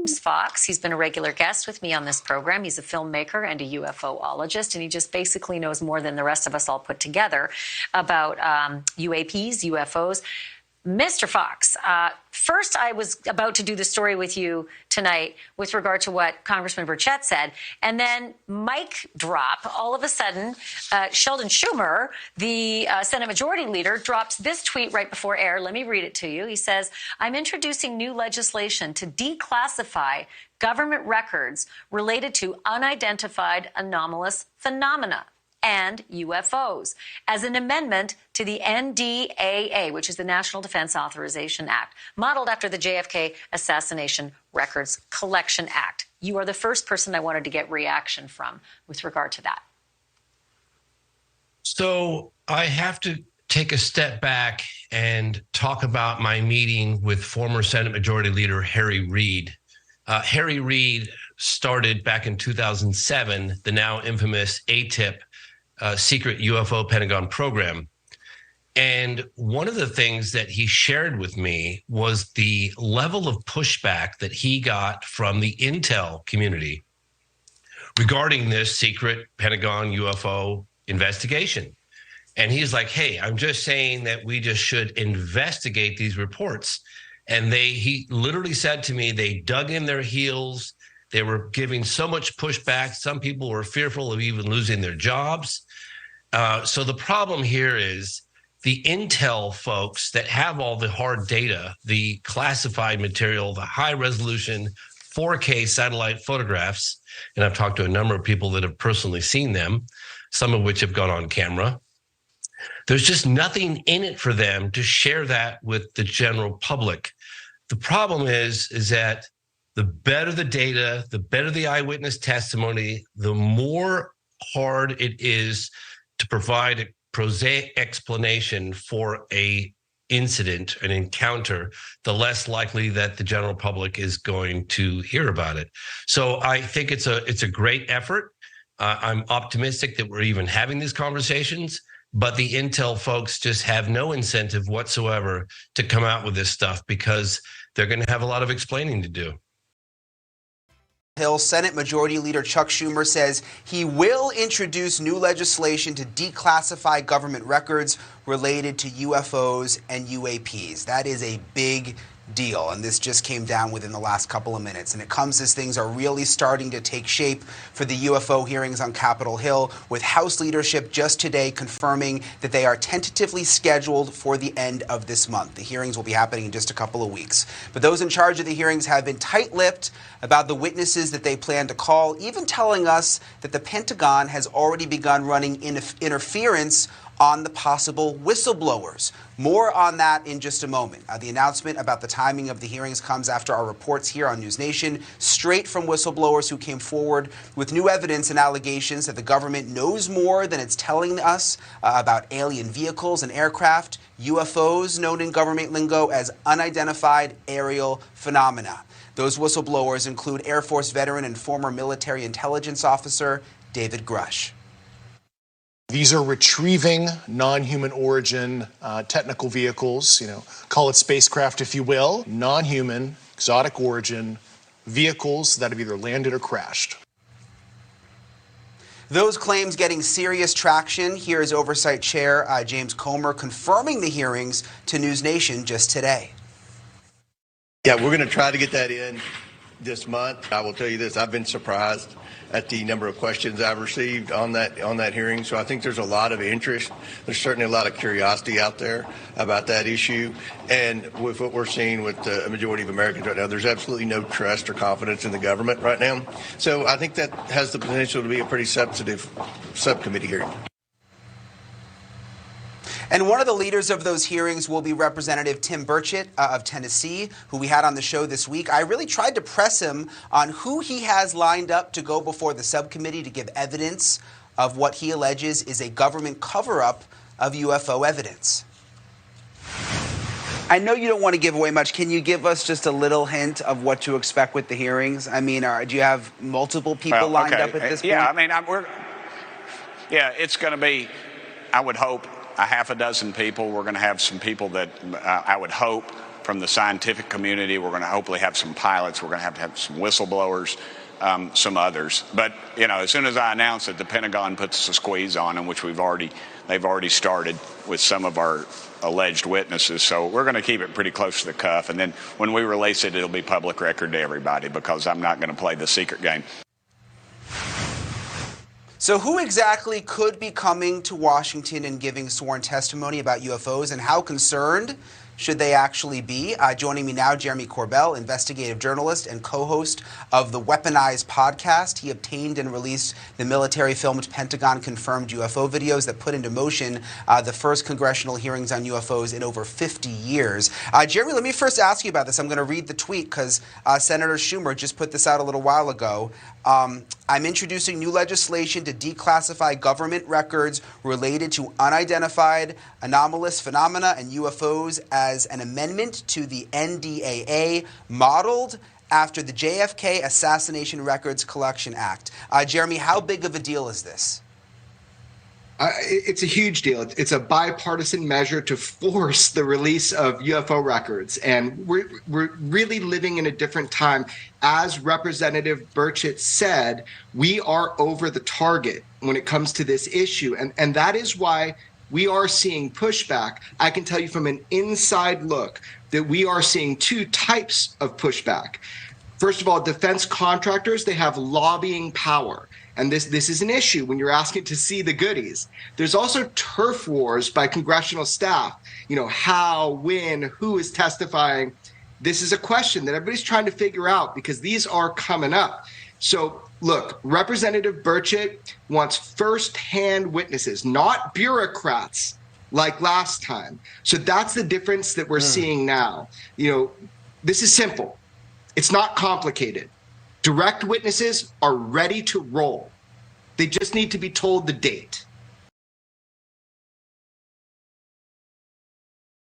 James Fox. He's been a regular guest with me on this program. He's a filmmaker and a UFOologist, and he just basically knows more than the rest of us all put together about UAPs, UFOs. Mr. Fox, first I was about to do the story with you tonight with regard to what Congressman Burchett said, and then mic drop, all of a sudden, Sheldon Schumer, the Senate Majority Leader, drops this tweet right before air. Let me read it to you. He says, I'm introducing new legislation to declassify government records related to unidentified anomalous phenomena and UFOs as an amendment to the NDAA, which is the National Defense Authorization Act, modeled after the JFK Assassination Records Collection Act. You are the first person I wanted to get reaction from with regard to that. So I have to take a step back and talk about my meeting with former Senate Majority Leader Harry Reid. Harry Reid started back in 2007, the now infamous ATIP, secret UFO Pentagon program. And one of the things that he shared with me was the level of pushback that he got from the intel community regarding this secret Pentagon UFO investigation. And he's like, hey, I'm just saying that we just should investigate these reports. And he literally said to me, they dug in their heels. They were giving so much pushback. Some people were fearful of even losing their jobs. So the problem here is the intel folks that have all the hard data, the classified material, the high resolution 4K satellite photographs, and I've talked to a number of people that have personally seen them, some of which have gone on camera. There's just nothing in it for them to share that with the general public. The problem is that the better the data, the better the eyewitness testimony, the more hard it is to provide a prosaic explanation for a incident, an encounter, the less likely that the general public is going to hear about it. So I think it's a great effort. I'm optimistic that we're even having these conversations, but the intel folks just have no incentive whatsoever to come out with this stuff because they're going to have a lot of explaining to do. Hill, Senate Majority Leader Chuck Schumer says he will introduce new legislation to declassify government records related to UFOs and UAPs. That is a big deal, and this just came down within the last couple of minutes. And it comes as things are really starting to take shape for the UFO hearings on Capitol Hill, with House leadership just today confirming that they are tentatively scheduled for the end of this month. The hearings will be happening in just a couple of weeks. But those in charge of the hearings have been tight-lipped about the witnesses that they plan to call, even telling us that the Pentagon has already begun running interference on the possible whistleblowers. More on that in just a moment. The announcement about the timing of the hearings comes after our reports here on News Nation, straight from whistleblowers who came forward with new evidence and allegations that the government knows more than it's telling us about alien vehicles and aircraft, UFOs, known in government lingo as unidentified aerial phenomena. Those whistleblowers include Air Force veteran and former military intelligence officer David Grush. These are retrieving non-human origin technical vehicles, call it spacecraft if you will, non-human, exotic origin vehicles that have either landed or crashed. Those claims getting serious traction. Here is Oversight Chair James Comer confirming the hearings to News Nation just today. Yeah, we're going to try to get that in this month. I will tell you this, I've been surprised at the number of questions I've received on that hearing. So I think there's a lot of interest. There's certainly a lot of curiosity out there about that issue. And with what we're seeing with the majority of Americans right now, there's absolutely no trust or confidence in the government right now. So I think that has the potential to be a pretty substantive subcommittee hearing. And one of the leaders of those hearings will be Representative Tim Burchett of Tennessee, who we had on the show this week. I really tried to press him on who he has lined up to go before the subcommittee to give evidence of what he alleges is a government cover-up of UFO evidence. I know you don't want to give away much. Can you give us just a little hint of what to expect with the hearings? I mean, do you have multiple people lined up at this point? Yeah, I mean, it's going to be, I would hope, a half a dozen people. We're going to have some people that I would hope from the scientific community. We're going to hopefully have some pilots. We're going to have some whistleblowers, some others. But, as soon as I announce that the Pentagon puts a squeeze on them, which they've already started with some of our alleged witnesses. So we're going to keep it pretty close to the cuff. And then when we release it, it'll be public record to everybody, because I'm not going to play the secret game. So who exactly could be coming to Washington and giving sworn testimony about UFOs, and how concerned should they actually be? Joining me now, Jeremy Corbell, investigative journalist and co-host of the Weaponized podcast. He obtained and released the military-filmed Pentagon-confirmed UFO videos that put into motion the first congressional hearings on UFOs in over 50 years. Jeremy, let me first ask you about this. I'm going to read the tweet because Senator Schumer just put this out a little while ago. I'm introducing new legislation to declassify government records related to unidentified anomalous phenomena and UFOs as an amendment to the NDAA, modeled after the JFK Assassination Records Collection Act. Jeremy, how big of a deal is this? It's a huge deal. It's a bipartisan measure to force the release of UFO records. And we're really living in a different time. As Representative Burchett said, we are over the target when it comes to this issue. And that is why we are seeing pushback. I can tell you from an inside look that we are seeing two types of pushback. First of all, defense contractors, they have lobbying power. And this is an issue when you're asking to see the goodies. There's also turf wars by congressional staff. How, when, who is testifying. This is a question that everybody's trying to figure out, because these are coming up. So look, Representative Burchett wants first-hand witnesses, not bureaucrats like last time. So that's the difference that we're seeing now. This is simple. It's not complicated. Direct witnesses are ready to roll. They just need to be told the date.